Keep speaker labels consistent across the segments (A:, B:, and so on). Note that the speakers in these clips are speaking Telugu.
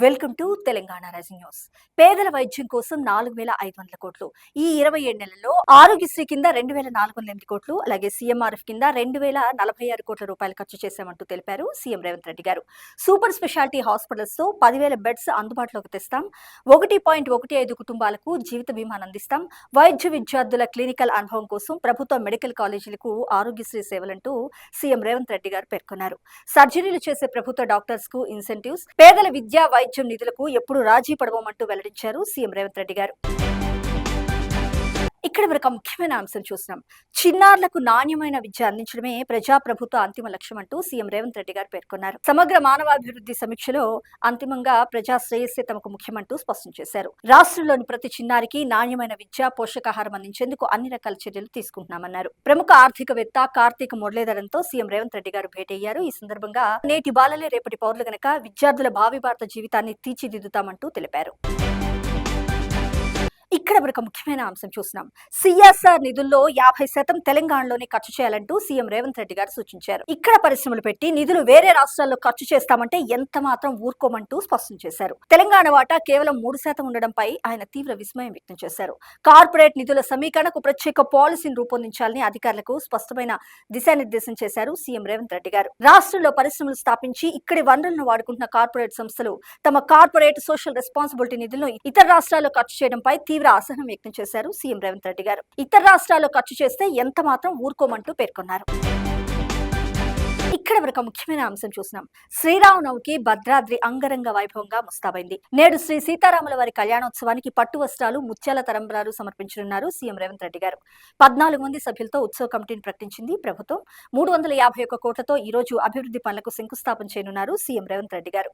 A: Welcome to Telangana rising news. పేదల వైద్యం కోసం 4,500 కోట్లు, ఈ 27 నెలల్లో ఆరోగ్యశ్రీ కింద 2,408 కోట్లు, అలాగే సీఎంఆర్ఎఫ్ కింద 2,046 కోట్ల రూపాయలు ఖర్చు చేశామంటూ తెలిపారు సీఎం రేవంత్ రెడ్డి గారు. సూపర్ స్పెషాలిటీ హాస్పిటల్స్ తో 10,000 బెడ్స్ అందుబాటులోకి తెస్తాం, 1.15 కుటుంబాలకు జీవిత బీమాను అందిస్తాం, వైద్య విద్యార్థుల క్లినికల్ అనుభవం కోసం ప్రభుత్వ మెడికల్ కాలేజీలకు ఆరోగ్యశ్రీ సేవలంటూ సీఎం రేవంత్ రెడ్డి గారు పేర్కొన్నారు. సర్జరీలు చేసే ప్రభుత్వ డాక్టర్స్ కు ఇన్సెంటివ్స్, పేదల విద్యా వైద్యం నిధులకు ఎప్పుడు రాజీ పడబోమంటూ వెల్లడించారు సీఎం రేవంత్ రెడ్డి గారు. ఇక్కడ మరొక ముఖ్యమైన అంశం చూస్తున్నాం. చిన్నారులకు నాణ్యమైన విద్య అందించడమే ప్రజాప్రభుత్వ అంతిమ లక్ష్యం అంటూ సీఎం రేవంత్ రెడ్డి గారు పేర్కొన్నారు. సమగ్ర మానవాభివృద్ధి సమీక్షలో అంతిమంగా ప్రజా శ్రేయస్సే తమకు ముఖ్యమంటూ స్పష్టం చేశారు. రాష్ట్రంలోని ప్రతి చిన్నారికి నాణ్యమైన విద్య, పోషకాహారం అందించేందుకు అన్ని రకాల చర్యలు తీసుకుంటున్నామన్నారు. ప్రముఖ ఆర్థికవేత్త కార్తీక్ మురళీధరన్తో సీఎం రేవంత్ రెడ్డి గారు భేటీ అయ్యారు. ఈ సందర్భంగా నేటి బాలలే రేపటి పౌరులు గనక విద్యార్థుల భావి భారత జీవితాన్ని తీర్చిదిద్దుతామంటూ తెలిపారు. ఇక్కడ మరొక ముఖ్యమైన అంశం చూస్తున్నాం. సిఎస్ఆర్ నిధుల్లో 50% తెలంగాణలోనే ఖర్చు చేయాలంటూ సీఎం రేవంత్ రెడ్డి గారు సూచించారు. ఇక్కడ పరిశ్రమలు పెట్టి నిధులు వేరే రాష్ట్రాల్లో ఖర్చు చేస్తామంటే ఎంత మాత్రం ఊరుకోమంటూ స్పష్టం చేశారు. తెలంగాణ వాటా కేవలం 3% ఉండడంపై ఆయన తీవ్ర విస్మయం వ్యక్తం చేశారు. కార్పొరేట్ నిధుల సమీకరణకు ప్రత్యేక పాలసీని రూపొందించాలని అధికారులకు స్పష్టమైన దిశానిర్దేశం చేశారు సీఎం రేవంత్ రెడ్డి గారు. రాష్ట్రంలో పరిశ్రమలు స్థాపించి ఇక్కడి వనరులను వాడుకుంటున్న కార్పొరేట్ సంస్థలు తమ కార్పొరేట్ సోషల్ రెస్పాన్సిబిలిటీ నిధులను ఇతర రాష్ట్రాల్లో ఖర్చు చేయడంపై తీవ్ర అసహనం వ్యక్తం చేశారు సీఎం రేవంత్ రెడ్డి గారు. ఇతర రాష్ట్రాల్లో ఖర్చు చేస్తే ఎంత మాత్రం ఊరుకోమంటూ పేర్కొన్నారు. ఇక్కడ మరొక ముఖ్యమైన అంశం చూస్తున్నాం. శ్రీరామనవమికి భద్రాద్రి అంగరంగ వైభవంగా ముస్తాబైంది. నేడు శ్రీ సీతారాముల వారి కళ్యాణోత్సవానికి పట్టు వస్త్రాలు, ముత్యాల తరంబరాలు సమర్పించనున్నారు సీఎం రేవంత్ రెడ్డి గారు. 14 మంది సభ్యులతో ఉత్సవ కమిటీని ప్రకటించింది ప్రభుత్వం. 351 కోట్లతో ఈ రోజు అభివృద్ధి పనులకు శంకుస్థాపన చేయనున్నారు సీఎం రేవంత్ రెడ్డి గారు.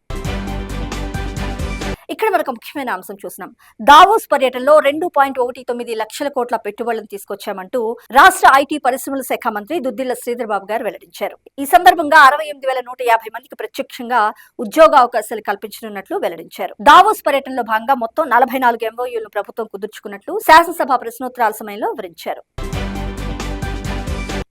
A: ఇక్కడ మరొక ముఖ్యమైన అంశం చూస్తున్నాం. దావోస్ పర్యటనలో 2.19 లక్షల కోట్ల పెట్టుబడులను తీసుకొచ్చామంటూ రాష్ట్ర ఐటీ పరిశ్రమల శాఖ మంత్రి దుద్దిళ్ల శ్రీధర్ బాబు గారు వెల్లడించారు. ఈ సందర్భంగా 68,150 మందికి ప్రత్యక్షంగా ఉద్యోగ అవకాశాలు కల్పించనున్నట్లు వెల్లడించారు. దావోస్ పర్యటనలో భాగంగా మొత్తం 44 MOUలను ప్రభుత్వం కుదుర్చుకున్నట్లు శాసనసభ ప్రశ్నోత్తరాల సమయంలో వివరించారు.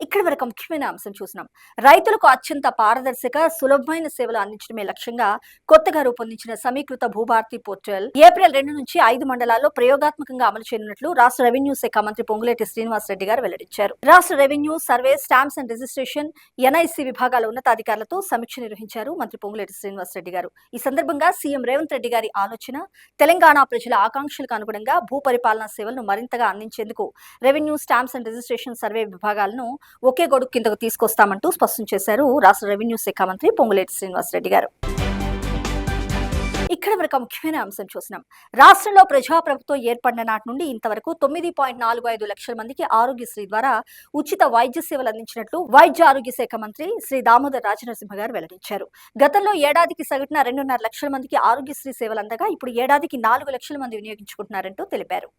A: ఇక్కడ మరొక ముఖ్యమైన అంశం చూస్తున్నాం. రైతులకు అత్యంత పారదర్శక, సులభమైన సేవలు అందించడమే లక్ష్యంగా కొత్తగా రూపొందించిన సమీకృత భూభారతి పోర్టల్ ఏప్రిల్ 2 నుంచి 5 మండలాల్లో ప్రయోగాత్మకంగా అమలు చేయనున్నట్లు రాష్ట్ర రెవెన్యూ శాఖ మంత్రి పొంగులేటి శ్రీనివాస్ రెడ్డి గారు వెల్లడించారు. రాష్ట్ర revenue, survey, stamps and registration, NIC విభాగాల ఉన్నతాధికారులతో సమీక్ష నిర్వహించారు మంత్రి పొంగులేటి శ్రీనివాస్ రెడ్డి గారు. ఈ సందర్భంగా సీఎం రేవంత్ రెడ్డి గారి ఆలోచన, తెలంగాణ ప్రజల ఆకాంక్షలకు అనుగుణంగా భూ పరిపాలనా సేవలను మరింతగా అందించేందుకు revenue, stamps and registration, survey విభాగాలను ఒకే గొడుగు కిందకు తీసుకొస్తామంటూ స్పష్టం చేశారు రాష్ట్ర రెవెన్యూ శాఖ మంత్రి పొంగులేటి శ్రీనివాస్ రెడ్డి గారు. ఇక్కడ మరొక ముఖ్యమైన అంశం చూస్తున్నాం. రాష్ట్రంలో ప్రజాప్రభుత్వం ఏర్పడిన నాటి నుండి ఇంతవరకు 9.45 లక్షల మందికి ఆరోగ్యశ్రీ ద్వారా ఉచిత వైద్య సేవలు అందించినట్లు వైద్య ఆరోగ్య శాఖ మంత్రి శ్రీ దామోదర్ రాజనరసింహ గారు వెల్లడించారు. గతంలో ఏడాదికి సగటున 2.5 లక్షల మందికి ఆరోగ్యశ్రీ సేవలు అందగా ఇప్పుడు ఏడాదికి 4 లక్షల మంది వినియోగించుకుంటున్నారంటూ తెలిపారు.